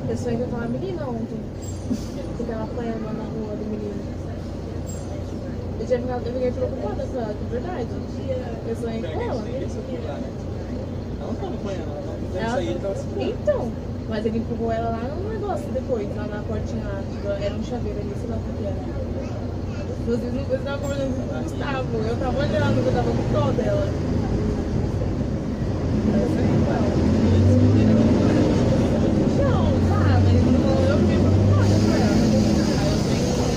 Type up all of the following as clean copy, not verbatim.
Eu sonhei com uma menina ontem. Que tava apanhando na rua do menino. Eu fiquei preocupada com ela, de verdade. Eu sonhei com ela. Ela não tava apanhando, ela não deve sair, ele tava segurando. Então, mas ele empurrou ela lá no negócio depois, lá na portinha lá. Era um chaveiro ali, sei lá o que era. Inclusive, depois eu tava conversando com o Gustavo. Eu tava olhando, eu tava com dó dela. Eu sonhei com ela. Não, tá, mas eu fiquei preocupada com ela. Aí eu sonhei com ela.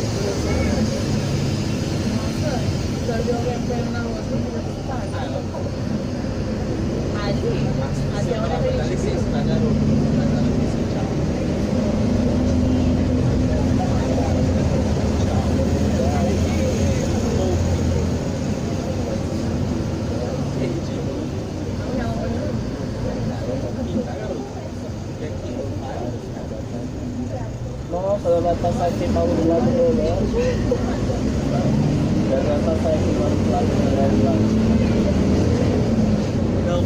Nossa, se eu ver alguém apanhando na rua, eu fico preocupada. Ali é onde a Dá gente... licença, tá, garoto? Dá licença, tchau. Nossa, ela vai passar aqui para o lado do relógio. Ela vai passar aqui para o lado do relógio. Não.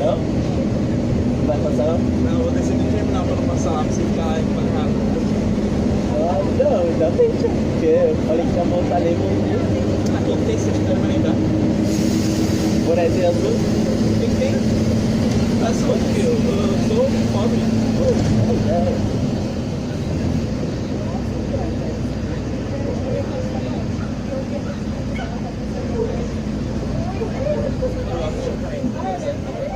Não? Não vai passar não? Não, eu vou descer no terminal pra não passar lá, pra você ficar lá e falar rápido. Ah, não, ainda bem, porque eu falei que ia montar ali no dia. Ah, tô tem certidão pra lembrar. Bonezinho azul. Tem. Mas sou o quê? Eu sou pobre. É. Eu acho que